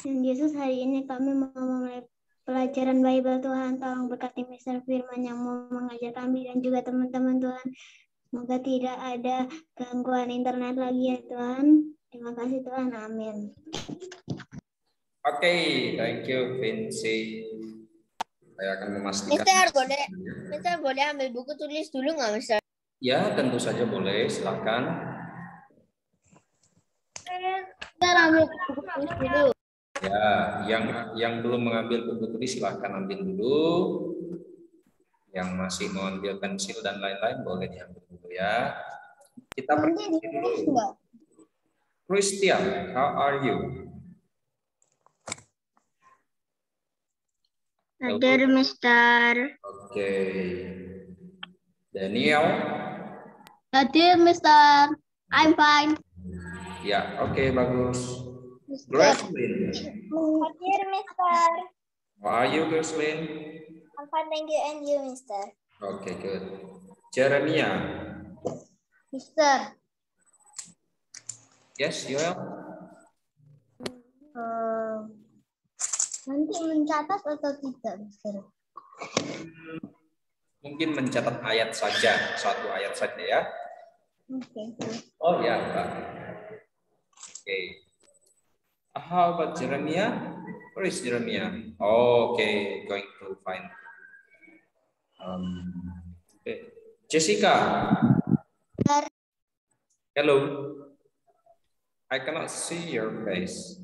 Tuhan Yesus, hari ini kami mau memulai pelajaran Bible Tuhan. Tolong berkati Mr. Firman yang mau mengajar kami dan juga teman-teman Tuhan. Semoga tidak ada gangguan internet lagi ya Tuhan. Terima kasih Tuhan. Amin. Oke, thank you Vinci. Saya akan memastikan. Mister boleh ambil buku tulis dulu nggak, Mister? Ya, tentu saja boleh. Silakan. Mister ambil buku tulis dulu. Ya, yang belum mengambil buku tulis silakan ambil dulu. Yang masih mau ambil pensil dan lain-lain boleh diambil dulu ya. Kita pergi dulu. Christian, how are you? Hadir, Mister. Oke. Daniel. Hadir, Mister. I'm fine. Ya, oke, bagus. Gracelyn. Hadir, Mister. How are you, Gracelyn? I'm fine, thank you, and you, Mister. Oke, good. Jeremia. Mister. Yes, Yoel. Nanti mencatat atau tidak, Mister? Mungkin mencatat ayat saja, satu ayat saja ya. Oke. Oh ya, Pak. Oke. How about Jeremia? Where is Jeremia? Oh, okay, going to find. Okay. Jessica. Hello. I cannot see your face.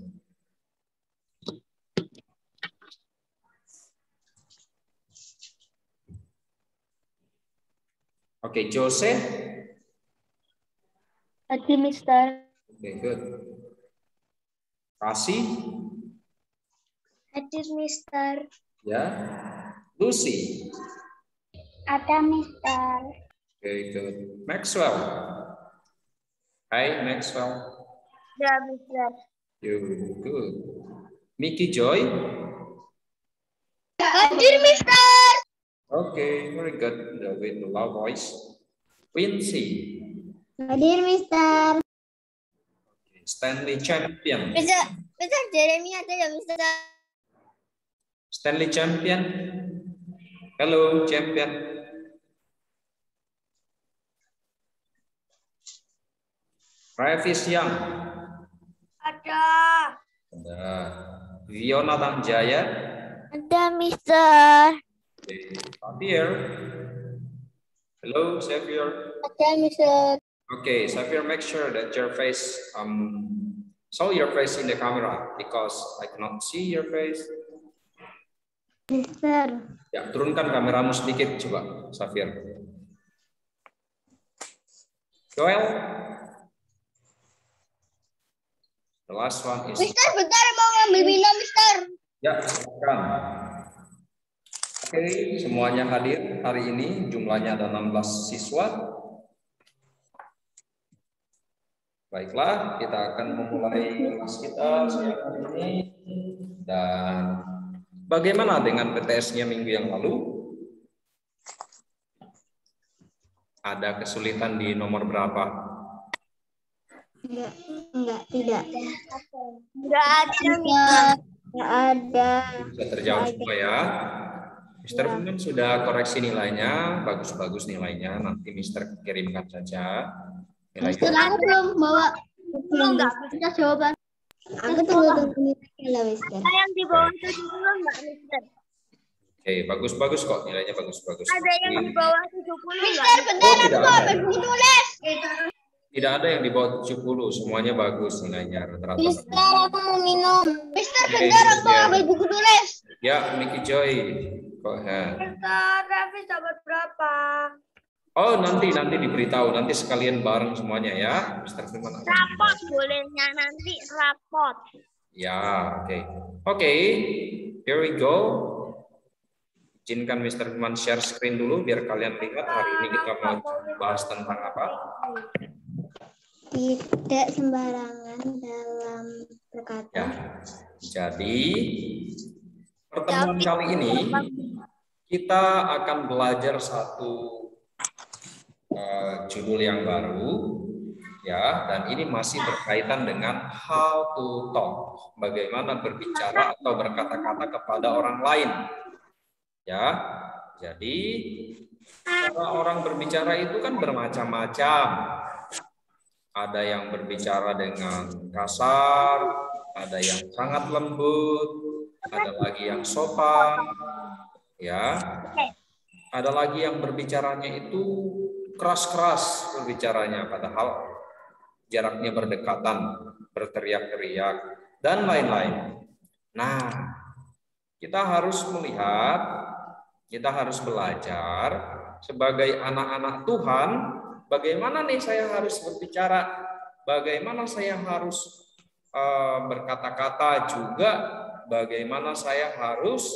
Okay, Jose. Hadir, Mister. Okay, good. Kasih. Hadir, Mister. Ya. Lucy. Ada, Mister. Okay, good. Maxwell. Hi, Maxwell. Ya, Mister. You good. Mickey Joy. Hadir, Mister. Okay, very good. With the loud voice. Quincy. Hadir, Mister. Stanley Champion. Mister Jeremy ada ya, Mister? Stanley Champion. Hello, Champion. Travis Young. Ada. Ada. Viona Tangjaya. Ada, Mister. Xavier. Hello, Xavier. Ada, Mister. Okay, Xavier, make sure that your face, show your face in the camera because I cannot see your face. Mister. Ya, turunkan kameramu sedikit coba, Xavier. Joel. The last one is. Mister, bentar mau ngambil minum, Mister. Ya, silakan. Oke, semuanya hadir hari ini. Jumlahnya ada 16 siswa. Baiklah, kita akan memulai kelas kita siang hari ini. Dan bagaimana dengan PTS-nya minggu yang lalu? Ada kesulitan di nomor berapa? Tidak. Enggak ada. Enggak ada. Bisa terjawab semua ya. Mister Firman sudah koreksi nilainya, bagus-bagus nilainya. Nanti Mister kirimkan saja. Mister, aku belum bawa. Enggak bisa jawaban. Aku tunggu nilainya, Mister. Yang di bawah 70 enggak, Mister? Oke, bagus-bagus kok nilainya bagus-bagus. Ada yang di bawah 70 Mister, bentar aku mau ambil buku tulis. Tidak ada yang di bawah 70, semuanya bagus nilainya rata-rata. Mister, aku mau minum. Mister, bentar aku mau ambil buku tulis. Ya, Mickey Joy. Go ahead. Mister, Raffi dapat berapa? Oh, nanti diberitahu, nanti sekalian bareng semuanya ya, Mister Firman. Rapot bolehnya nanti rapot. Ya, oke. Oke, here we go. Izinkan Mister Firman share screen dulu biar kalian lihat hari ini kita mau bahas tentang apa. Tidak sembarangan dalam berkata. Ya, jadi pertemuan kali ini kita akan belajar satu judul yang baru, Ya, dan ini masih berkaitan dengan how to talk, bagaimana berbicara atau berkata-kata kepada orang lain. Ya, jadi cara orang berbicara itu kan bermacam-macam. Ada yang berbicara dengan kasar, ada yang sangat lembut, ada lagi yang sopan, ya. Ada lagi yang berbicaranya itu keras-keras berbicaranya, padahal jaraknya berdekatan, berteriak-teriak, dan lain-lain. Nah, kita harus melihat, kita harus belajar sebagai anak-anak Tuhan, bagaimana nih saya harus berbicara, bagaimana saya harus berkata-kata, juga bagaimana saya harus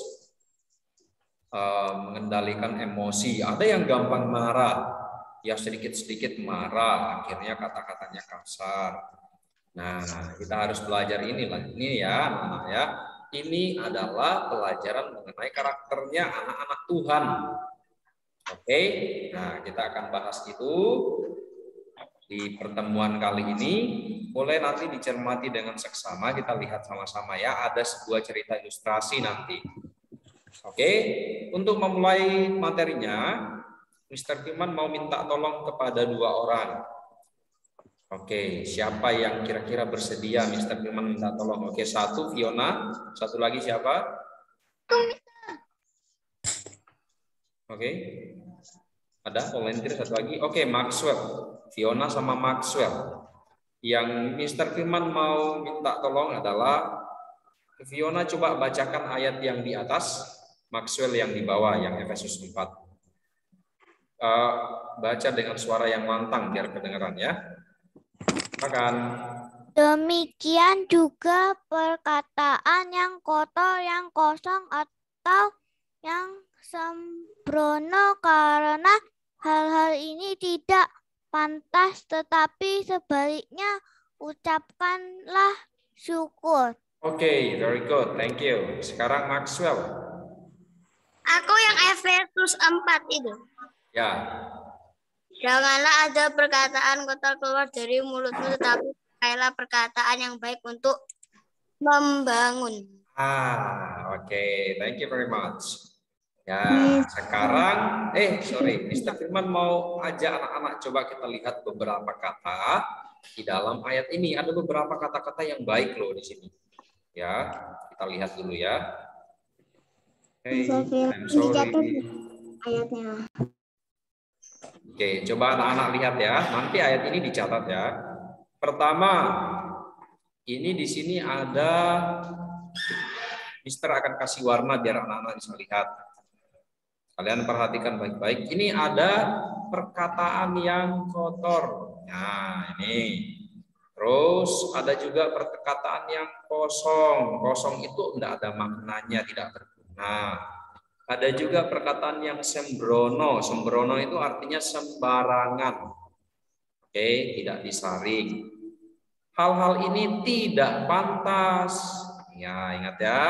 mengendalikan emosi. Ada yang gampang marah, ya sedikit-sedikit marah, akhirnya kata-katanya kasar. Nah, kita harus belajar inilah, ini ya, anak-anak ya. Ini adalah pelajaran mengenai karakternya anak-anak Tuhan. Oke, nah kita akan bahas itu di pertemuan kali ini. Boleh nanti dicermati dengan seksama, kita lihat sama-sama ya. Ada sebuah cerita ilustrasi nanti. Oke, untuk memulai materinya, Mr. Firman mau minta tolong kepada 2 orang. Oke, siapa yang kira-kira bersedia Mr. Firman minta tolong? Oke, 1 Fiona, 1 lagi siapa? Oke, ada volunteer 1 lagi. Oke, Maxwell, Fiona sama Maxwell. Yang Mr. Firman mau minta tolong adalah Fiona coba bacakan ayat yang di atas, Maxwell yang di bawah, yang Efesus 4. Baca dengan suara yang lantang biar kedengaran ya. Silakan. Demikian juga perkataan yang kotor, yang kosong, atau yang sembrono, karena hal-hal ini tidak pantas, tetapi sebaliknya ucapkanlah syukur. Oke, very good, thank you. Sekarang Maxwell. Aku yang Efesus 4 itu. Ya. Janganlah ada perkataan kotor keluar dari mulutmu, tetapi pakailah perkataan yang baik untuk membangun. Oke, thank you very much. Ya, sekarang, Mr. Firman mau ajak anak-anak coba kita lihat beberapa kata di dalam ayat ini. Ada beberapa kata-kata yang baik loh di sini. Ya, kita lihat dulu ya. Hey, I'm sorry. Ayatnya. Oke, coba anak-anak lihat ya. Nanti ayat ini dicatat ya. Pertama, ini di sini ada, Mister akan kasih warna biar anak-anak bisa lihat. Kalian perhatikan baik-baik. Ini ada perkataan yang kotor. Nah, ini. Terus ada juga perkataan yang kosong. Kosong itu tidak ada maknanya, tidak berguna. Ada juga perkataan yang sembrono. Sembrono itu artinya sembarangan. Oke, tidak disaring. Hal-hal ini tidak pantas. Ya, ingat ya.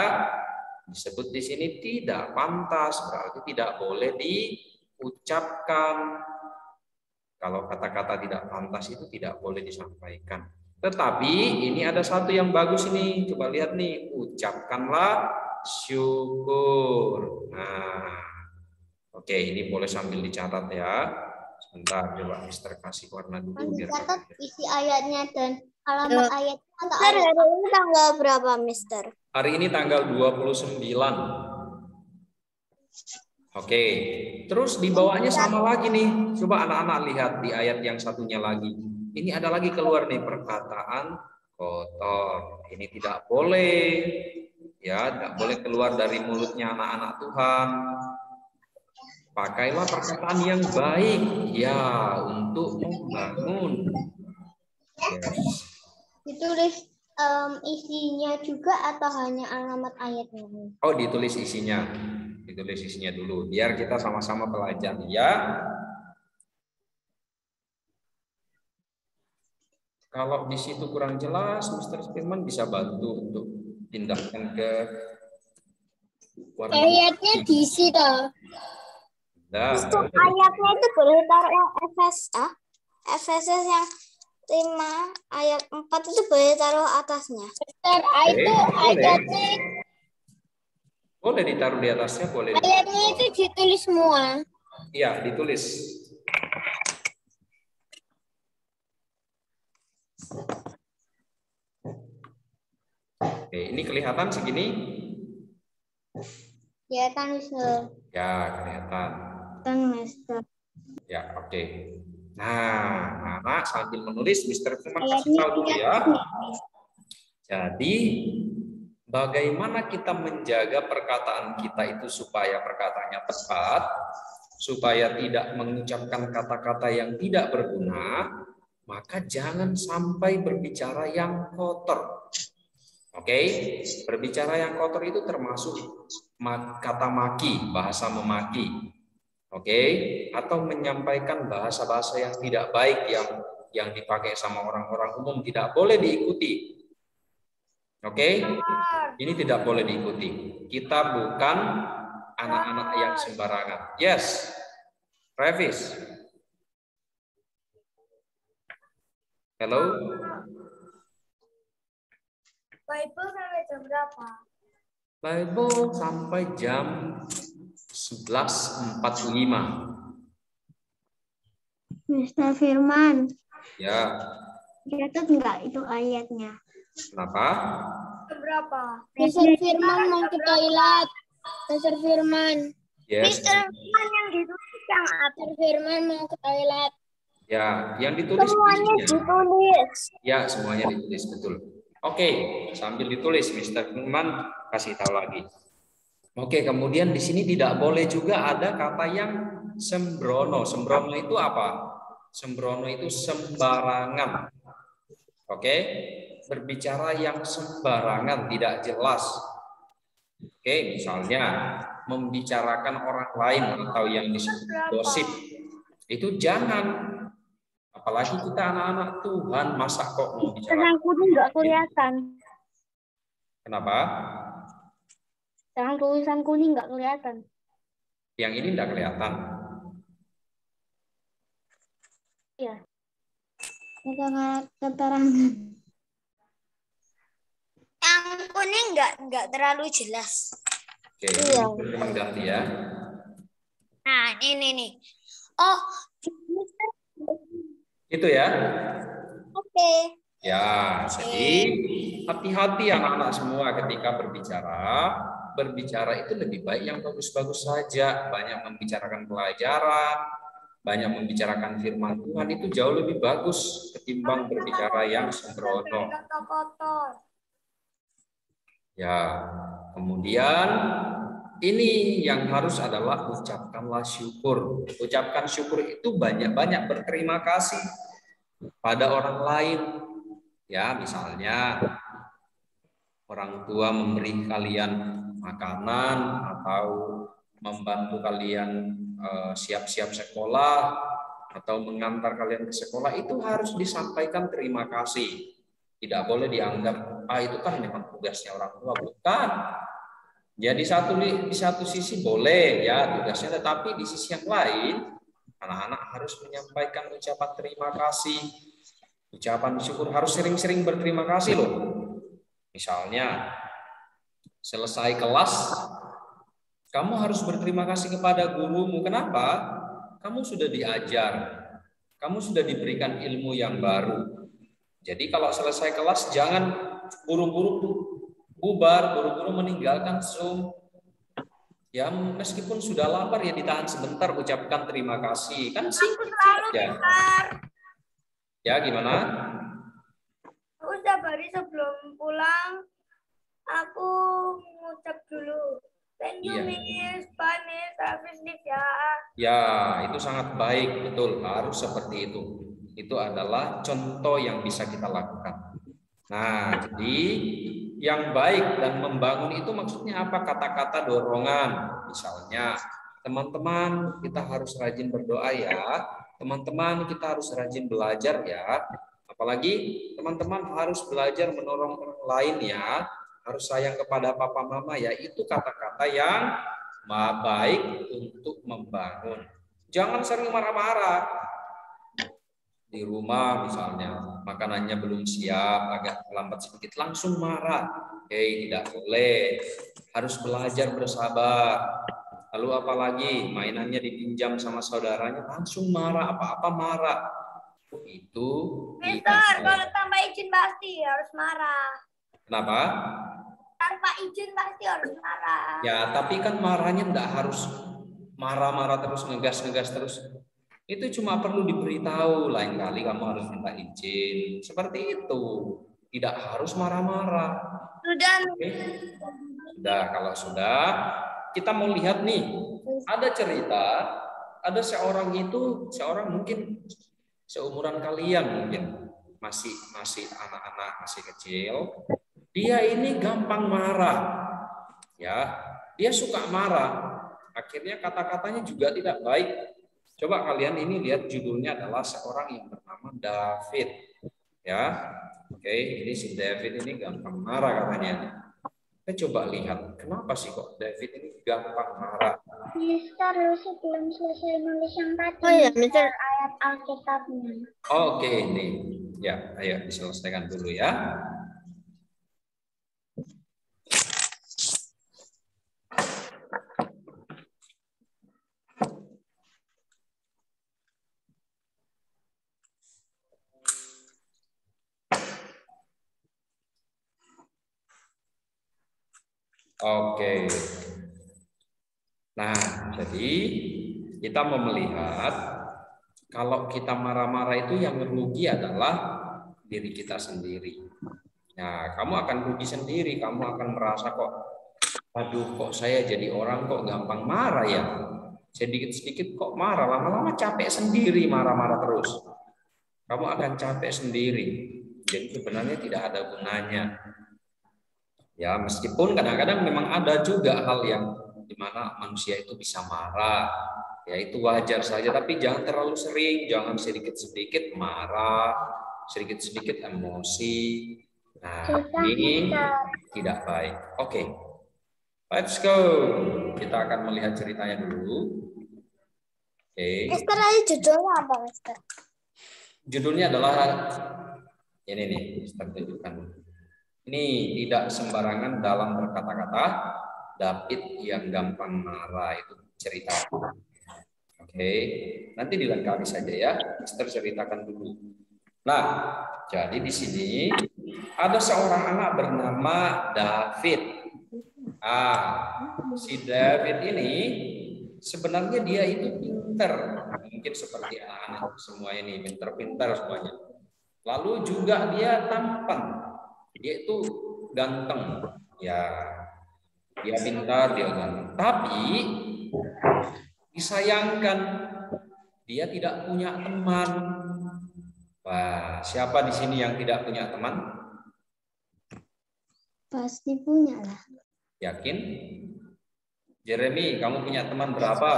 Disebut di sini tidak pantas, berarti tidak boleh diucapkan. Kalau kata-kata tidak pantas itu tidak boleh disampaikan. Tetapi ini ada satu yang bagus ini. Coba lihat nih, ucapkanlah syukur. Nah, oke, ini boleh sambil dicatat ya. Sebentar, coba Mister kasih warna dulu biar Catat isi ayatnya dan alamat ayatnya atau ayat. Hari ini tanggal berapa, Mister? Hari ini tanggal 29. Oke, terus di bawahnya sama lagi nih. Coba anak-anak lihat di ayat yang satunya lagi. Ini ada lagi keluar nih perkataan kotor. Ini tidak boleh. Ya, tidak boleh keluar dari mulutnya anak-anak Tuhan. Pakailah perkataan yang baik ya untuk membangun. Yes. Ditulis isinya juga atau hanya alamat ayatnya? Oh, ditulis isinya. Ditulis isinya dulu biar kita sama-sama pelajari ya. Kalau di situ kurang jelas, Mr. Firman bisa bantu untuk pindahkan ke warna. Ayatnya di situ. Nah, Ayatnya itu boleh taruh yang Efesus yang 5 ayat 4 itu boleh taruh atasnya. Itu ayatnya boleh ditaruh di atasnya, boleh. Ayatnya itu ditulis semua. Iya, ditulis. Oke, ini kelihatan segini? Kelihatan, Mister. Ya, kelihatan. Mister. Ya, oke. Nah, anak sambil menulis, Mister Firman kasih Ayatnya tahu dulu ya. Mister. Jadi, bagaimana kita menjaga perkataan kita itu supaya perkataannya tepat, supaya tidak mengucapkan kata-kata yang tidak berguna, maka jangan sampai berbicara yang kotor. Oke, berbicara yang kotor itu termasuk kata maki, bahasa memaki. Oke, atau menyampaikan bahasa-bahasa yang tidak baik yang dipakai sama orang-orang umum tidak boleh diikuti. Oke, ini tidak boleh diikuti. Kita bukan anak-anak yang sembarangan. Yes, Travis. Hello. Bible sampai jam berapa? Bible sampai jam 11.45. Mister Firman. Ya. Catat enggak itu ayatnya? Kenapa? Berapa? Mister Firman mau ke toilet. Mister Firman. Yes. Mister Firman yang ditulis yang Mister Firman mau ke toilet. Ya, yang ditulis semuanya ditulis. Ya, semuanya ditulis, betul. Oke, sambil ditulis, Mister Firman kasih tahu lagi. Oke, kemudian di sini tidak boleh juga ada kata yang sembrono. Sembrono itu apa? Sembrono itu sembarangan. Oke, berbicara yang sembarangan, tidak jelas. Oke, misalnya membicarakan orang lain atau yang disebut gosip. Itu jangan. Apalagi kita anak-anak Tuhan, masa kok membicarakan. Yang kuning nggak kelihatan. Kenapa? Yang tulisan kuning nggak kelihatan. Yang ini tidak kelihatan. Iya. Itu keterangan. Yang kuning nggak terlalu jelas. Oke, Iya. Teman ganti ya. Nah, ini nih. Oh, Itu ya. oke. Ya, jadi hati-hati anak-anak semua ketika berbicara. Berbicara itu lebih baik yang bagus-bagus saja. Banyak membicarakan pelajaran, banyak membicarakan firman Tuhan itu jauh lebih bagus ketimbang berbicara yang sembrono. Ya, kemudian ini yang harus adalah ucapkanlah syukur. Ucapkan syukur itu banyak-banyak berterima kasih pada orang lain. Ya, misalnya orang tua memberi kalian makanan atau membantu kalian siap-siap sekolah atau mengantar kalian ke sekolah, itu harus disampaikan terima kasih. Tidak boleh dianggap itu kan memang tugasnya orang tua, bukan. Jadi di satu sisi boleh ya tugasnya, tetapi di sisi yang lain anak-anak harus menyampaikan ucapan terima kasih, ucapan syukur, harus sering-sering berterima kasih loh. Misalnya selesai kelas, kamu harus berterima kasih kepada gurumu. Kenapa? Kamu sudah diajar, kamu sudah diberikan ilmu yang baru. Jadi kalau selesai kelas jangan buru-buru bubar, buru-buru meninggalkan Zoom. Ya meskipun sudah lapar ya ditahan sebentar, ucapkan terima kasih. Kan singkat ya. Ya gimana? Aku setiap hari sebelum pulang aku mengucap dulu. Thank you, Miss. Bye, Miss. Travis, ya. Ya, itu sangat baik, betul. Harus seperti itu. Itu adalah contoh yang bisa kita lakukan. Nah, jadi yang baik dan membangun itu maksudnya apa? Kata-kata dorongan. Misalnya, teman-teman kita harus rajin berdoa ya. Teman-teman kita harus rajin belajar ya. Apalagi teman-teman harus belajar menolong orang lain ya. Harus sayang kepada papa mama ya. Itu kata-kata yang baik untuk membangun. Jangan sering marah-marah. Di rumah misalnya, makanannya belum siap, agak terlambat sedikit, langsung marah. Oke, tidak boleh. Harus belajar bersabar. Lalu apalagi mainannya dipinjam sama saudaranya, langsung marah, apa-apa marah. Itu Mister, kalau tanpa izin pasti harus marah. Kenapa? Tanpa izin pasti harus marah. Ya, tapi kan marahnya enggak harus marah-marah terus, ngegas-ngegas terus. Itu cuma perlu diberitahu, lain kali kamu harus minta izin. Seperti itu. Tidak harus marah-marah. Sudah. Oke. Sudah, kalau sudah, kita mau lihat nih. Ada cerita, ada seorang mungkin seumuran kalian mungkin. Masih anak-anak, masih kecil. Dia ini gampang marah. Ya, dia suka marah. Akhirnya kata-katanya juga tidak baik. Coba kalian ini lihat, judulnya adalah seorang yang bernama David. Ya, oke, ini si David ini gampang marah katanya. Kita coba lihat, kenapa sih kok David ini gampang marah? Mister, Lucy belum selesai nulis yang tadi. Oh ya, Mister. Ayat Alkitabnya. Oke, ini. Ya, ayo diselesaikan dulu ya. Oke. Nah, jadi kita mau melihat kalau kita marah-marah itu yang merugi adalah diri kita sendiri. Nah, kamu akan rugi sendiri, kamu akan merasa kok, aduh kok saya jadi orang kok gampang marah ya. Sedikit-sedikit kok marah, lama-lama capek sendiri marah-marah terus. Kamu akan capek sendiri. Jadi sebenarnya tidak ada gunanya. Ya, meskipun kadang-kadang memang ada juga hal yang dimana manusia itu bisa marah, ya itu wajar saja, tapi jangan terlalu sering, jangan sedikit-sedikit marah, sedikit-sedikit emosi. Nah, ini tidak baik. Oke, let's go. Kita akan melihat ceritanya dulu. Oke. Mister, judulnya apa, Mister? Judulnya adalah ini nih, Mister tunjukkan. Ini tidak sembarangan dalam berkata-kata. David yang gampang marah, itu cerita. Oke, nanti dilengkapi saja ya. Mister ceritakan dulu. Nah, jadi di sini ada seorang anak bernama David. Si David ini sebenarnya dia itu pintar, mungkin seperti anak-anak semua ini, pintar-pintar semuanya. Lalu juga dia tampan. Dia itu ganteng, ya, dia pintar, dia ganteng. Tapi disayangkan dia tidak punya teman. Wah, siapa di sini yang tidak punya teman? Pasti punya lah. Yakin? Jeremy, kamu punya teman berapa?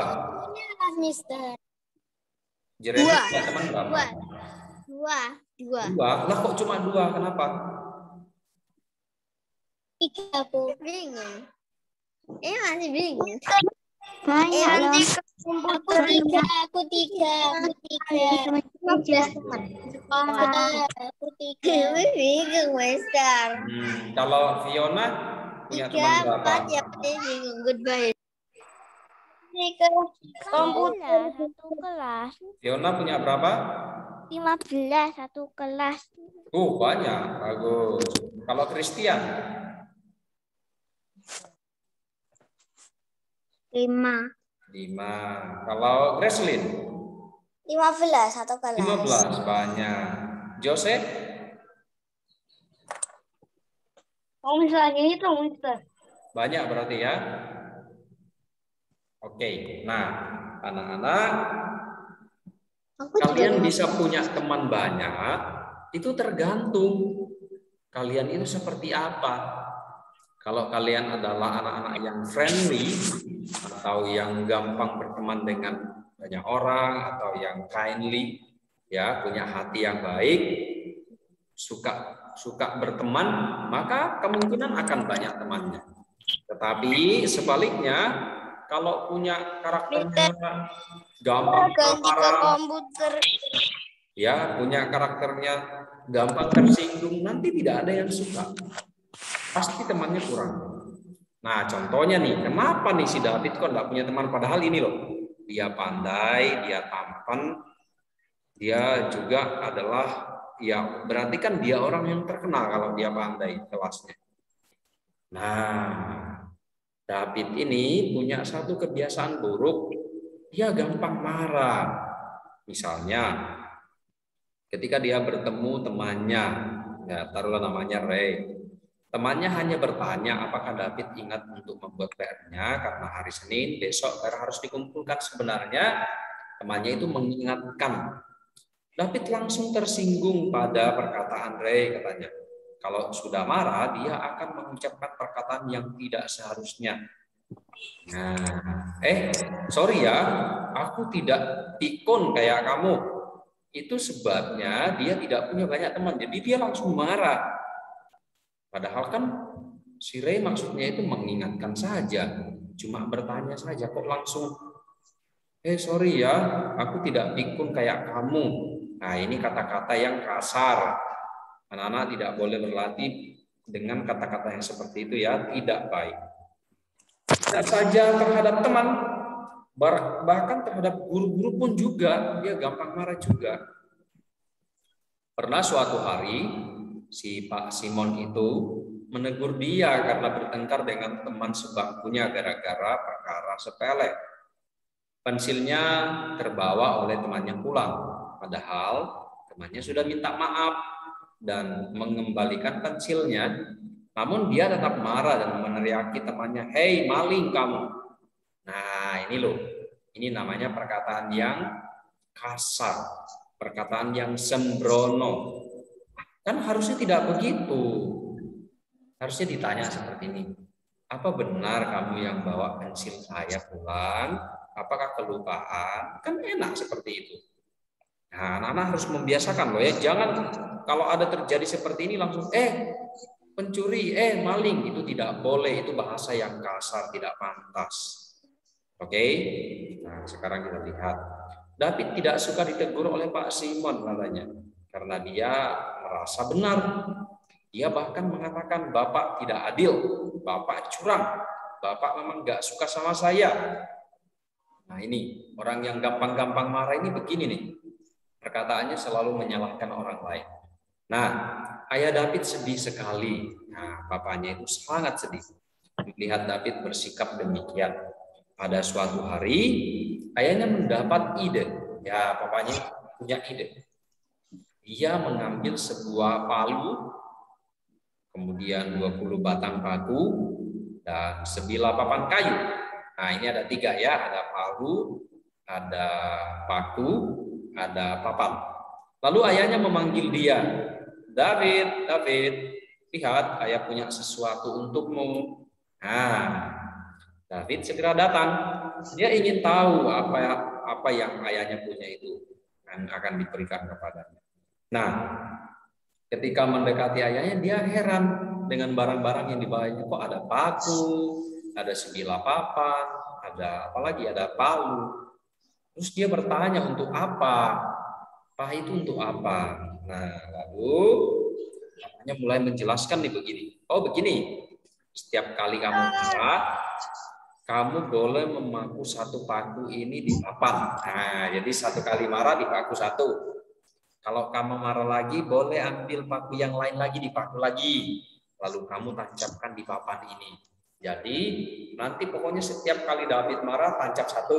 Punya lah, Mister. Jeremy punya teman berapa? Dua. Lah kok cuma 2? Kenapa? 3 aku bingung. Masih bingung. Banyak loh. Aku tiga. Aku 3. Bingung, Mister. Kalau Fiona punya teman berapa? 4 ya, bingung. Goodbye. Komputer satu kelas. Fiona punya berapa? 15 satu kelas. Banyak, bagus. Kalau Christian? 5. 5. Kalau Gracelyn? 15 satu kelas. 15, banyak. Joseph? Mister ini tuh, Mister. Banyak berarti ya. Oke, nah anak-anak, kalian bisa punya teman banyak, itu tergantung kalian itu seperti apa. Kalau kalian adalah anak-anak yang friendly, atau yang gampang berteman dengan banyak orang, atau yang kindly, ya punya hati yang baik, suka berteman, maka kemungkinan akan banyak temannya. Tetapi sebaliknya, kalau punya karakternya gampang marah, komputer. ya punya karakternya gampang tersinggung, nanti tidak ada yang suka. Pasti temannya kurang. Nah, contohnya nih, kenapa nih si David kok nggak punya teman? Padahal ini loh, dia pandai, dia tampan, dia juga adalah, ya berarti kan dia orang yang terkenal kalau dia pandai kelasnya. Nah, David ini punya satu kebiasaan buruk, dia gampang marah. Misalnya, ketika dia bertemu temannya, ya taruhlah namanya Ray. Temannya hanya bertanya apakah David ingat untuk membuat PR-nya karena hari Senin besok PR harus dikumpulkan. Sebenarnya temannya itu mengingatkan. David langsung tersinggung pada perkataan Ray, katanya. Kalau sudah marah, dia akan mengucapkan perkataan yang tidak seharusnya. Nah, sorry ya, aku tidak pikun kayak kamu. Itu sebabnya dia tidak punya banyak teman. Jadi dia langsung marah. Padahal kan si Ray maksudnya itu mengingatkan saja, cuma bertanya saja, kok langsung, sorry ya, aku tidak pikun kayak kamu. Nah, ini kata-kata yang kasar. Anak-anak tidak boleh berlatih dengan kata-kata yang seperti itu ya, tidak baik. Tidak saja terhadap teman, bahkan terhadap guru-guru pun juga, dia gampang marah juga. Pernah suatu hari, si Pak Simon itu menegur dia karena bertengkar dengan teman sebangkunya gara-gara perkara sepele. Pensilnya terbawa oleh temannya pulang, padahal temannya sudah minta maaf dan mengembalikan pensilnya. Namun dia tetap marah dan meneriaki temannya, "Hei maling kamu." Nah ini loh, ini namanya perkataan yang kasar, perkataan yang sembrono. Kan harusnya tidak begitu. Harusnya ditanya seperti ini. Apa benar kamu yang bawa pensil saya pulang? Apakah kelupaan? Kan enak seperti itu. Nah, anak-anak harus membiasakan loh ya. Jangan kalau ada terjadi seperti ini langsung pencuri, maling. Itu tidak boleh. Itu bahasa yang kasar, tidak pantas. Oke? Nah, sekarang kita lihat. David tidak suka ditegur oleh Pak Simon katanya. Karena dia merasa benar. Dia bahkan mengatakan, "Bapak tidak adil, Bapak curang, Bapak memang nggak suka sama saya." Nah ini, orang yang gampang-gampang marah ini begini nih. Perkataannya selalu menyalahkan orang lain. Nah, ayah David sedih sekali. Nah, bapaknya itu sangat sedih melihat David bersikap demikian. Pada suatu hari, ayahnya mendapat ide. Ya, bapaknya punya ide. Dia mengambil sebuah palu, kemudian 20 batang paku, dan sebilah papan kayu. Nah, ini ada 3 ya, ada palu, ada paku, ada papan. Lalu ayahnya memanggil dia, David, lihat ayah punya sesuatu untukmu. Nah, David segera datang. Dia ingin tahu apa yang ayahnya punya itu yang akan diberikan kepadanya. Nah, ketika mendekati ayahnya, dia heran dengan barang-barang yang dibawanya. Kok ada paku, ada sebilah papan, ada apa lagi, ada palu. Terus dia bertanya untuk apa? Pak itu untuk apa? Nah, lalu namanya mulai menjelaskan nih begini. Oh begini, setiap kali kamu marah, kamu boleh memaku satu paku ini di papan. Nah, jadi satu kali marah dipaku satu. Kalau kamu marah lagi, boleh ambil paku yang lain lagi, dipaku lagi. Lalu kamu tancapkan di papan ini. Jadi, nanti pokoknya setiap kali David marah, tancap satu.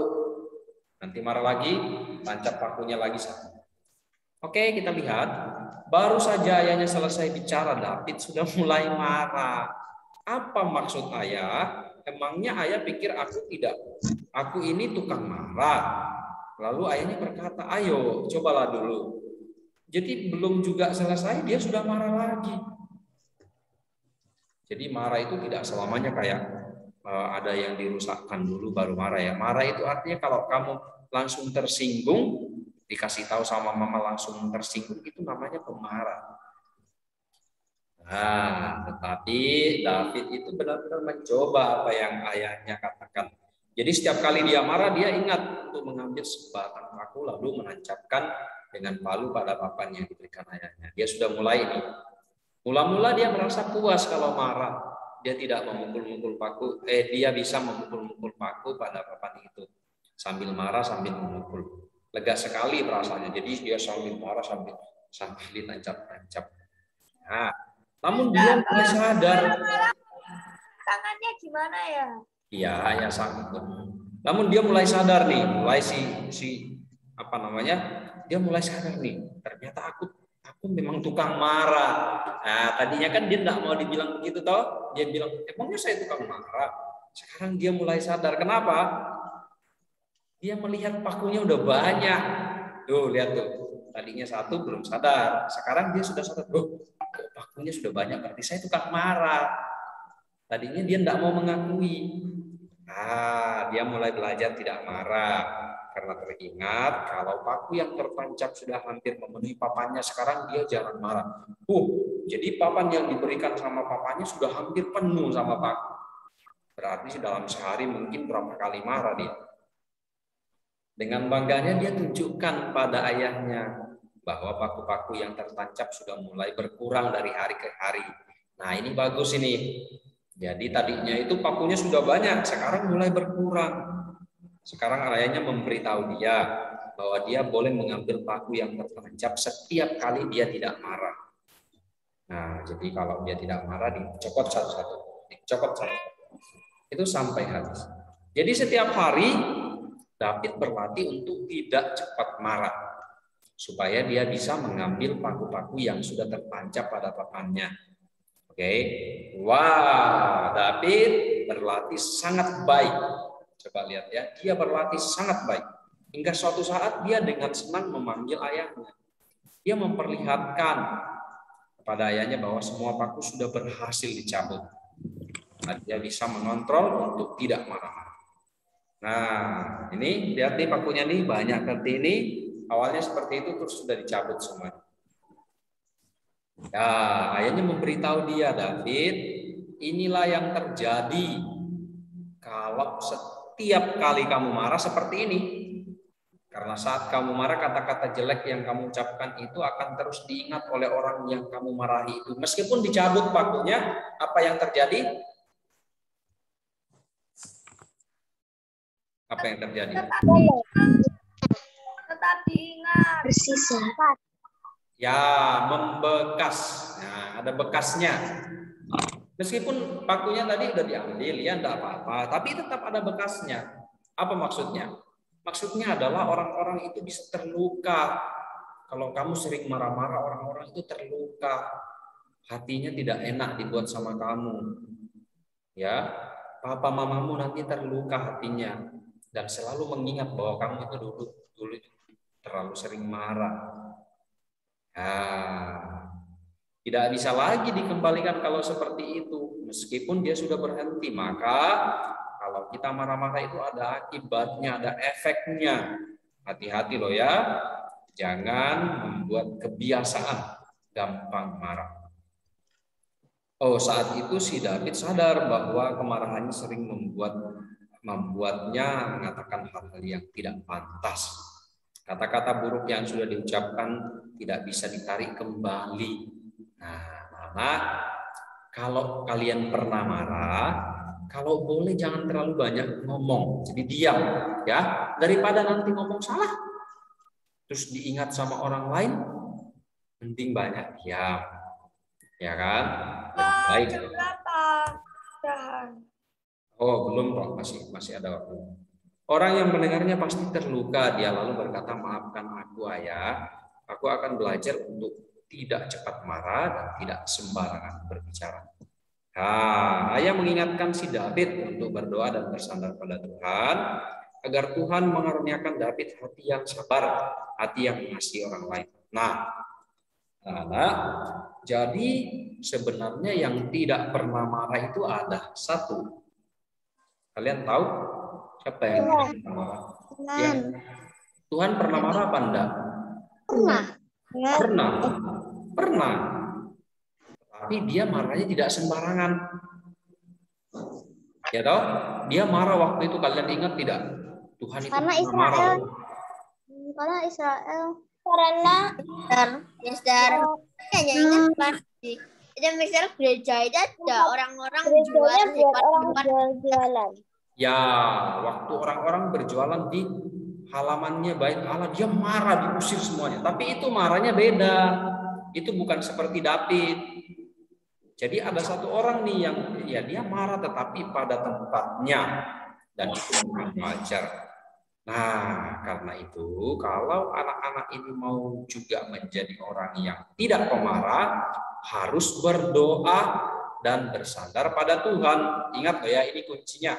Nanti marah lagi, tancap pakunya lagi satu. Oke, kita lihat. Baru saja ayahnya selesai bicara, David sudah mulai marah. Apa maksud ayah? Emangnya ayah pikir aku ini tukang marah? Lalu ayahnya berkata, ayo cobalah dulu. Jadi belum juga selesai, dia sudah marah lagi. Jadi marah itu tidak selamanya kayak ada yang dirusakkan dulu baru marah ya. Marah itu artinya kalau kamu langsung tersinggung, dikasih tahu sama mama langsung tersinggung, itu namanya pemarah. Nah, tetapi David itu benar-benar mencoba apa yang ayahnya katakan. Jadi setiap kali dia marah, dia ingat untuk mengambil sebatang paku lalu menancapkan dengan palu pada papan yang diberikan ayahnya. Dia sudah mulai nih. Mula-mula dia merasa puas kalau marah. Dia tidak memukul-mukul paku. Dia bisa memukul-mukul paku pada papan itu sambil marah sambil memukul. Lega sekali perasaannya. Jadi dia sambil marah sambil ditancap-tancap. Nah, namun dia mulai sadar. Tangannya gimana ya? Iya, ya sama. Namun dia mulai sadar nih, mulai dia mulai sadar nih, ternyata aku memang tukang marah. Nah, tadinya kan dia tidak mau dibilang begitu toh, dia bilang emangnya saya tukang marah. Sekarang dia mulai sadar, kenapa? Dia melihat pakunya udah banyak. Tuh, lihat tuh. Tadinya satu belum sadar, sekarang dia sudah sadar. Oh, pakunya sudah banyak, berarti saya tukang marah. Tadinya dia tidak mau mengakui. Nah, dia mulai belajar tidak marah. Karena teringat kalau paku yang tertancap sudah hampir memenuhi papannya, sekarang dia jarang marah. Jadi papan yang diberikan sama papanya sudah hampir penuh sama paku. Berarti dalam sehari mungkin berapa kali marah dia. Dengan bangganya dia tunjukkan pada ayahnya bahwa paku-paku yang tertancap sudah mulai berkurang dari hari ke hari. Nah, ini bagus ini. Jadi tadinya itu pakunya sudah banyak, sekarang mulai berkurang. Sekarang ayahnya memberitahu dia bahwa dia boleh mengambil paku yang tertancap setiap kali dia tidak marah. Nah, jadi kalau dia tidak marah dicopot satu-satu. Itu sampai habis. Jadi setiap hari David berlatih untuk tidak cepat marah supaya dia bisa mengambil paku-paku yang sudah tertancap pada papannya. Oke. Wah, David berlatih sangat baik. Coba lihat ya, dia berlatih sangat baik. Hingga suatu saat dia dengan senang memanggil ayahnya. Dia memperlihatkan kepada ayahnya bahwa semua paku sudah berhasil dicabut. Nah, dia bisa mengontrol untuk tidak marah-marah. Nah, ini lihat nih pakunya nih banyak seperti ini. Awalnya seperti itu terus sudah dicabut semua. Ya, ayahnya memberitahu dia, David, inilah yang terjadi kalau setiap kali kamu marah seperti ini. Karena saat kamu marah, kata-kata jelek yang kamu ucapkan itu akan terus diingat oleh orang yang kamu marahi itu. Meskipun dicabut pakunya, apa yang terjadi? Apa yang terjadi? Tetap diingat. Bersisa. Ya, membekas. Nah, ada bekasnya. Meskipun pakunya tadi udah diambil, ya enggak apa-apa, tapi tetap ada bekasnya. Apa maksudnya? Maksudnya adalah orang-orang itu bisa terluka. Kalau kamu sering marah-marah, orang-orang itu terluka. Hatinya tidak enak dibuat sama kamu. Ya, papa mamamu nanti terluka hatinya dan selalu mengingat bahwa kamu itu dulu terlalu sering marah. Nah, tidak bisa lagi dikembalikan kalau seperti itu. Meskipun dia sudah berhenti, maka kalau kita marah-marah itu ada akibatnya, ada efeknya. Hati-hati loh ya. Jangan membuat kebiasaan gampang marah. Oh, saat itu si David sadar bahwa kemarahannya sering membuatnya mengatakan hal-hal yang tidak pantas. Kata-kata buruk yang sudah diucapkan tidak bisa ditarik kembali. Nah, kalau kalian pernah marah, kalau boleh jangan terlalu banyak ngomong, jadi diam ya, daripada nanti ngomong salah terus diingat sama orang lain, mending banyak diam, ya kan? Lebih baik. Oh, belum kok, masih ada waktu. Orang yang mendengarnya pasti terluka, dia lalu berkata, maafkan aku ayah, aku akan belajar untuk tidak cepat marah dan tidak sembarangan berbicara. Nah, ayah mengingatkan si David untuk berdoa dan bersandar pada Tuhan agar Tuhan mengaruniakan David hati yang sabar, hati yang mengasihi orang lain. Nah, jadi sebenarnya yang tidak pernah marah itu ada satu. Kalian tahu siapa yang tidak pernah marah? Ya. Tuhan pernah marah apa enggak? Pernah. Tapi dia marahnya tidak sembarangan. Ya toh? Dia marah waktu itu, kalian ingat tidak? Tuhan itu Karena marah. Israel Karena Mister, hanya ingat plastik. Itu Mister gereja itu ada orang-orang jual di tempat jualan. Ya, waktu orang-orang berjualan di halamannya Bait Allah, dia marah, diusir semuanya. Tapi itu marahnya beda. Itu bukan seperti David. Jadi ada satu orang nih yang ya dia marah tetapi pada tempatnya, dan itu bukan wajar. Nah, karena itu kalau anak-anak ini mau juga menjadi orang yang tidak pemarah, harus berdoa dan bersandar pada Tuhan. Ingat ya, ini kuncinya.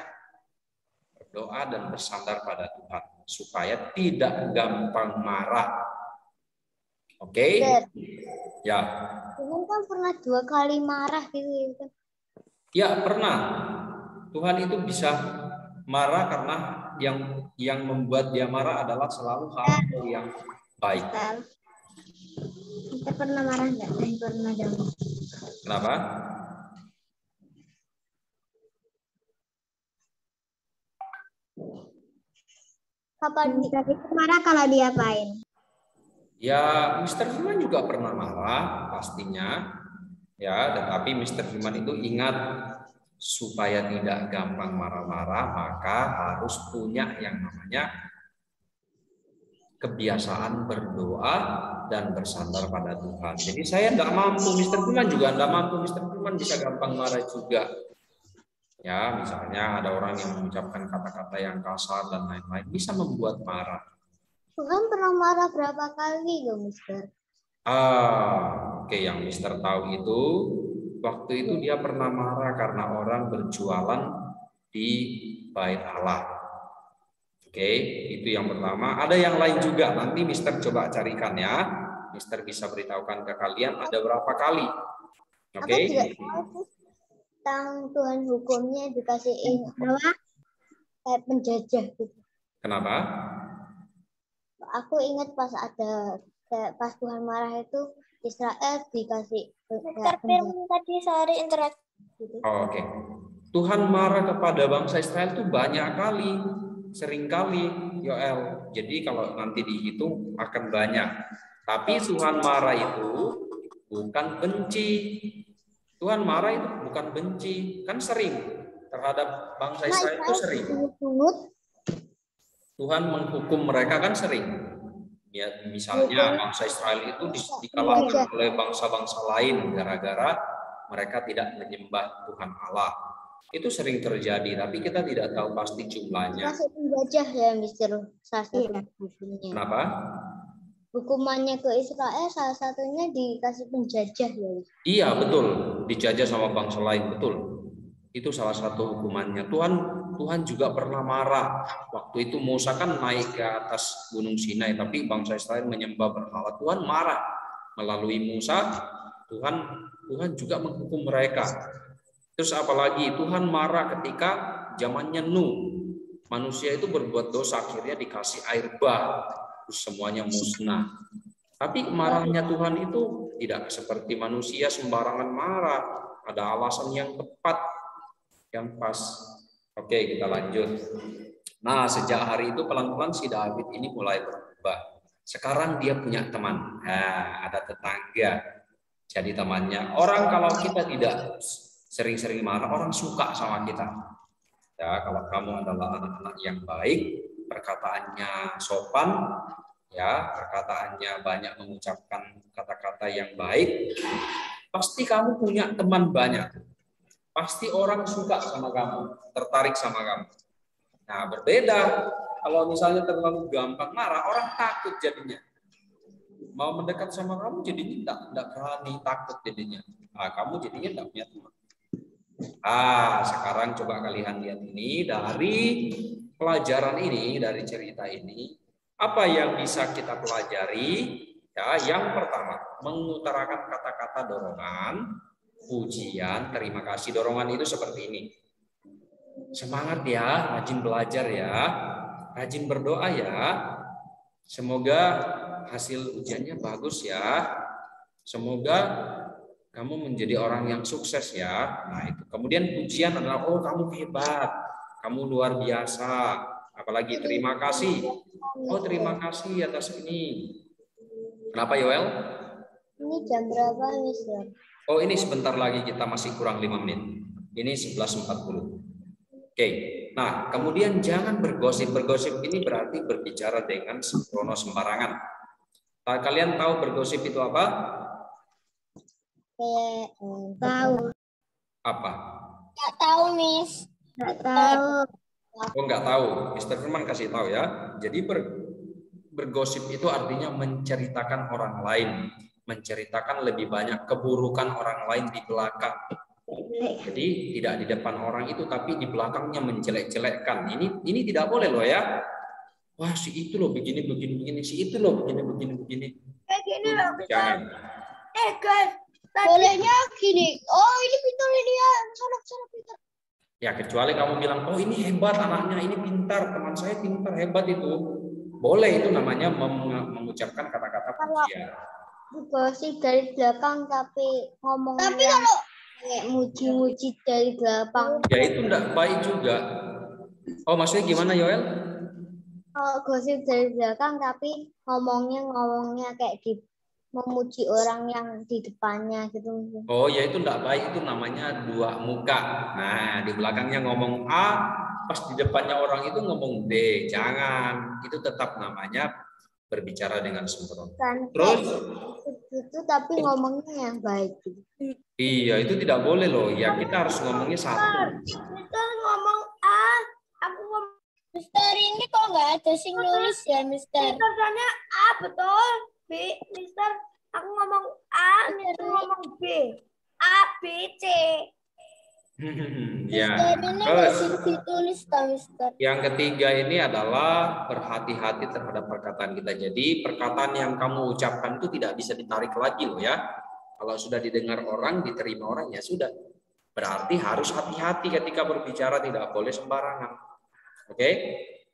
Berdoa dan bersandar pada Tuhan supaya tidak gampang marah. Oke? Ya. Tuhan kan pernah 2 kali marah gitu. Ya, pernah. Tuhan itu bisa marah karena yang membuat dia marah adalah selalu hal yang baik. Kita pernah marah nggak? Pernah dong. Kenapa? Kapan Kita marah kalau diapain? Ya, Mr. Firman juga pernah marah pastinya. Ya, tetapi Mr. Firman itu ingat supaya tidak gampang marah-marah, maka harus punya yang namanya kebiasaan berdoa dan bersandar pada Tuhan. Jadi saya tidak mampu, Mr. Firman juga tidak mampu. Mr. Firman bisa gampang marah juga. Ya, misalnya ada orang yang mengucapkan kata-kata yang kasar dan lain-lain, bisa membuat marah. Tuhan pernah marah berapa kali loh, Mister? Oke, yang Mister tahu itu, waktu itu dia pernah marah karena orang berjualan di Bait Allah. Oke, itu yang pertama. Ada yang lain juga, nanti Mister coba carikan ya. Mister bisa beritahukan ke kalian ada berapa kali. Oke. Aku juga tahu tentang Tuhan hukumnya dikasihin kayak penjajah gitu. Kenapa? Aku ingat pas Tuhan marah itu Israel dikasih Mister Firman tadi sehari interaktif. Oke. Tuhan marah kepada bangsa Israel itu banyak kali, sering kali, Yoel. Jadi kalau nanti dihitung akan banyak. Tapi Tuhan marah itu bukan benci. Tuhan marah itu bukan benci, kan sering terhadap bangsa Israel itu sering. Tuhan menghukum mereka kan sering. Ya, misalnya bangsa Israel itu dikalahkan oleh bangsa-bangsa lain gara-gara mereka tidak menyembah Tuhan Allah. Itu sering terjadi, tapi kita tidak tahu pasti jumlahnya. Kasih penjajah ya, Mister. Salah satu hukumnya. Kenapa? Hukumannya ke Israel salah satunya dikasih penjajah ya. Iya, betul. Dijajah sama bangsa lain, betul. Itu salah satu hukumannya. Tuhan juga pernah marah. Waktu itu Musa kan naik ke atas Gunung Sinai, tapi bangsa Israel menyembah berhala. Tuhan marah. Melalui Musa, Tuhan juga menghukum mereka. Terus apalagi Tuhan marah ketika zamannya Nuh. Manusia itu berbuat dosa, akhirnya dikasih air bah. Terus semuanya musnah. Tapi marahnya Tuhan itu tidak seperti manusia sembarangan marah. Ada alasan yang tepat, yang pas. Oke, kita lanjut. Nah, sejak hari itu pelan-pelan si David ini mulai berubah. Sekarang dia punya teman. Nah, ada tetangga. Jadi temannya. Orang kalau kita tidak sering-sering marah, orang suka sama kita. Ya, kalau kamu adalah anak-anak yang baik, perkataannya sopan, ya, perkataannya banyak mengucapkan kata-kata yang baik, pasti kamu punya teman banyak. Pasti orang suka sama kamu, tertarik sama kamu. Nah, berbeda kalau misalnya terlalu gampang marah, orang takut jadinya. Mau mendekat sama kamu jadinya tidak berani, takut jadinya. Nah, kamu jadinya tidak punya teman. Sekarang coba kalian lihat ini dari pelajaran ini, dari cerita ini, apa yang bisa kita pelajari? Ya, yang pertama, mengutarakan kata-kata dorongan, pujian, terima kasih. Dorongan itu seperti ini. Semangat ya, rajin belajar ya, rajin berdoa ya. Semoga hasil ujiannya bagus ya. Semoga kamu menjadi orang yang sukses ya. Nah, itu. Kemudian pujian adalah, oh kamu hebat, kamu luar biasa. Apalagi terima kasih. Oh terima kasih atas ini. Kenapa Yoel? Ini jam berapa, Mister? Oh, ini sebentar lagi, kita masih kurang 5 menit. Ini 11.40. Oke. Nah, kemudian jangan bergosip. Bergosip ini berarti berbicara dengan sembrono sembarangan. Nah, kalian tahu bergosip itu apa? Tahu. Apa? Nggak tahu, Miss. Nggak tahu. Oh, nggak tahu. Mr. Firman kasih tahu ya. Jadi bergosip itu artinya menceritakan orang lain, menceritakan lebih banyak keburukan orang lain di belakang. Jadi tidak di depan orang itu, tapi di belakangnya menjelek-jelekkan. Ini tidak boleh loh ya. Wah, si itu loh begini, si itu loh begini. Kayak gini loh, Mister. Jangan. Guys. Bolehnya gini. Oh, ini pintar ini ya. Sana pintar. Ya, kecuali kamu bilang, oh ini hebat anaknya, ini pintar, teman saya pintar, hebat itu. Boleh, itu namanya mengucapkan kata-kata pujian. Gosip dari belakang tapi ngomong. Tapi kalau kayak muji-muji dari belakang. Ya itu enggak baik juga. Oh, maksudnya gimana, Yoel? Kalau gosip dari belakang tapi ngomongnya kayak memuji orang yang di depannya gitu. Oh, ya itu enggak baik, itu namanya dua muka. Nah, di belakangnya ngomong A, pas di depannya orang itu ngomong B. Jangan, itu tetap namanya berbicara dengan sembrono. Terus itu tapi ngomongnya yang baik. iya, itu tidak boleh loh. Ya, kita harus ngomongnya satu. Mister ngomong A, aku ngomong Mister, ini kok nggak ada sing nulis ya, Mister? Misternya A betul. B, Mister, aku ngomong A, Mister ngomong B. A, B, C. Ya. Ini masih ditulis, Mister. Yang ketiga ini adalah berhati-hati terhadap perkataan kita. Jadi perkataan yang kamu ucapkan itu tidak bisa ditarik lagi loh ya. Kalau sudah didengar orang, diterima orang, ya sudah. Berarti harus hati-hati ketika berbicara, tidak boleh sembarangan. Oke?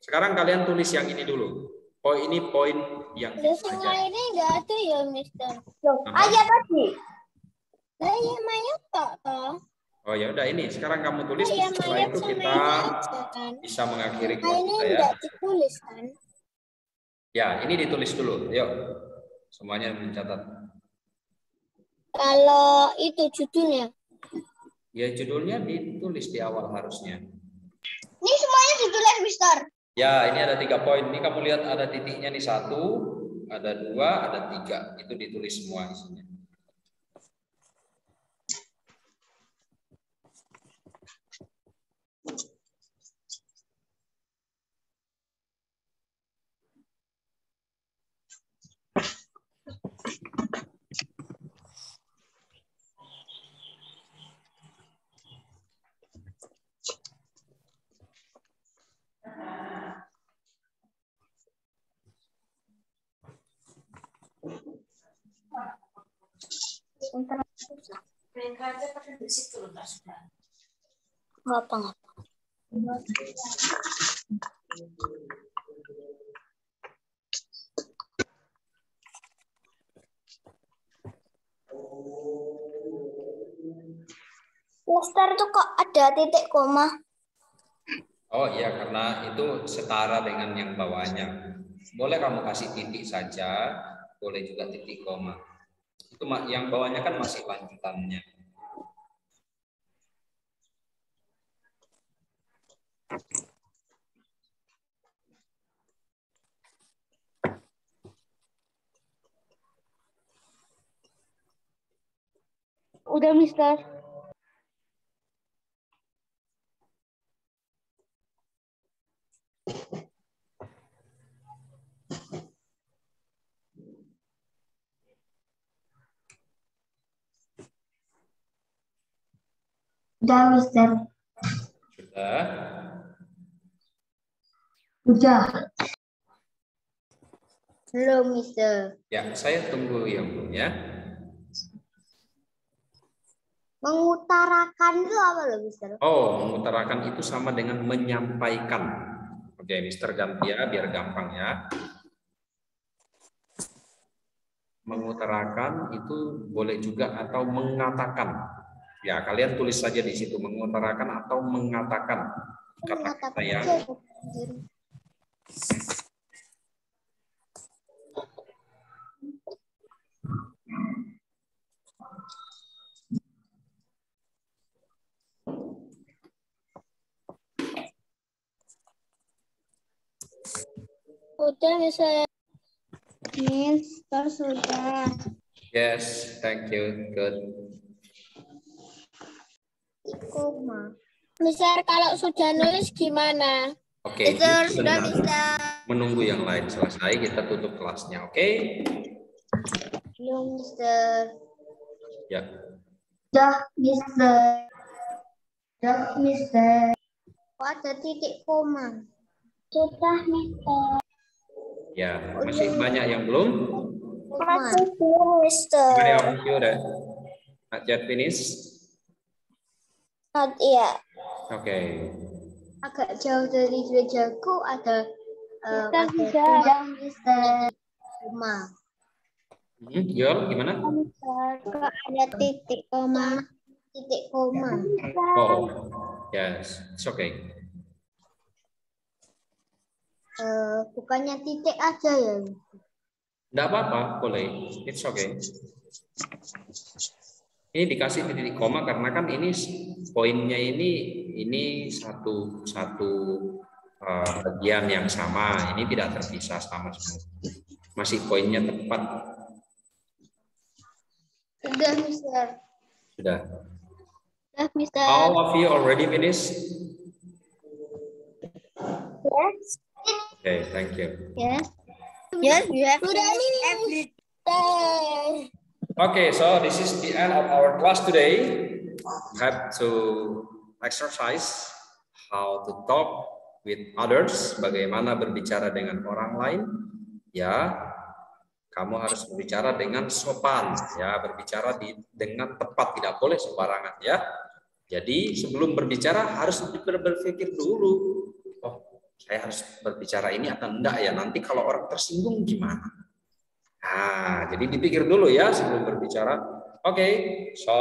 Sekarang kalian tulis yang ini dulu. Ini poin yang semua ini enggak ada ya, Mister. Aja tadi. Iya, Maya toh. Oh ya udah, ini sekarang kamu tulis, setelah itu kita bisa mengakhiri kelas kita ya. Ditulis kan? Ya, ini ditulis dulu. Yuk. Semuanya mencatat. Kalau itu judulnya. Ya, judulnya ditulis di awal harusnya. Ini semuanya ditulis, Mister. Ya, ini ada 3 poin. Ini kamu lihat ada titiknya nih, 1, ada 2, ada 3. Itu ditulis semua isinya. Apa? Mister tuh kok ada titik koma? Oh iya, karena itu setara dengan yang bawahnya. Boleh kamu kasih titik saja, boleh juga titik koma. Itu yang bawahnya kan masih lanjutannya. Udah, Mister. Udah, Mister. Sudah. Udah. Belum, Mister. Ya, saya tunggu yang belum ya. Mengutarakan itu apa loh, Mister? Oh, mengutarakan itu sama dengan menyampaikan. Oke, Mister ganti ya, biar gampang ya. Mengutarakan itu boleh juga atau mengatakan. Ya, kalian tulis saja di situ, mengutarakan atau mengatakan kata-kata yang Udah, Mister. Mister sudah. Yes, thank you. Good. Koma. Mister, kalau sudah nulis gimana? Oke, Mister, ini sudah, benar. Mister. Menunggu yang lain selesai, kita tutup kelasnya, oke? Belum, Mister. Ya. Dah, Mister. Dah, Mister. Kok ada titik koma? Sudah, Mister. Ya, masih banyak yang belum? Masih belum, Mister. Many of you that not yet finished? Iya. Oke. Agak jauh dari mejaku ada sudah. Mister. Koma. Yol, gimana? Kok ada titik koma? Titik koma. Oh, yes, it's okay. Bukannya titik aja ya? Enggak apa-apa, boleh. It's okay. Ini dikasih titik koma karena kan ini poinnya ini satu bagian yang sama. Ini tidak terpisah sama semua. Masih poinnya tepat. Sudah, Mister. Sudah. Sudah, Mister. All of you already finished? Yes. Okay, thank you. Yes. Yes, you have to every day. Okay, so this is the end of our class today. We have to exercise how to talk with others, bagaimana berbicara dengan orang lain. Ya, kamu harus berbicara dengan sopan, ya, berbicara dengan tepat, tidak boleh sembarangan, ya. Jadi sebelum berbicara harus berpikir dulu. Oh, saya harus berbicara ini atau enggak ya? Nanti kalau orang tersinggung gimana? Nah, jadi dipikir dulu ya sebelum berbicara. Okay, so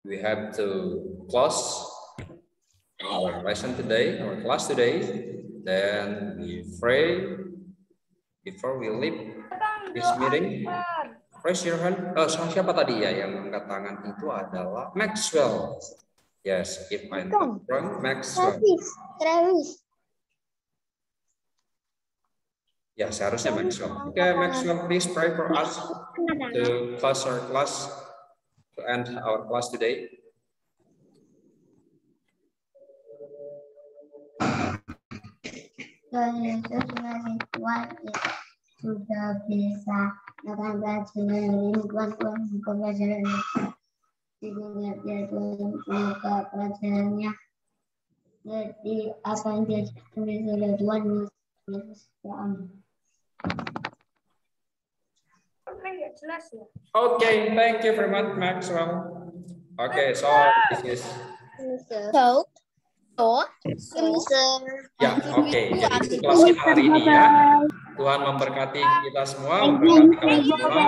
we have to close our lesson today, our class today. Then we pray before we leave this meeting. Raise your hand. Siapa tadi ya yang angkat tangan? Itu adalah Maxwell. Yes, if I'm not wrong, Maxwell. Travis. Ya, seharusnya Maxwell. Okay, Maxwell, please pray for us to close our class, to end our class today. Tuhan Yesus, Tuhan sudah bisa datang dengan lingkungan Tuhan buka pelajarannya. Diingat ya Tuhan buka pelajarannya. Jadi apa yang dia tulis oleh Tuhan Yesus. Okay, thank you very much, Maxwell. Okay, so this is. Ya, oke. Jadi itu kelas kita hari ini ya. Tuhan memberkati kita semua, memberkati kalian semua.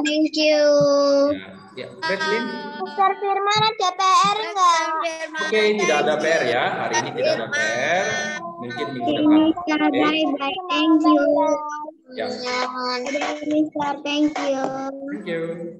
Thank you. Ya, Redlin. Mister Firman ada PR nggak? Oke, tidak ada PR ya. Hari ini tidak ada PR. Mungkin minggu depan. Bye-bye. Thank you. Ya. Mister, thank you. Thank you.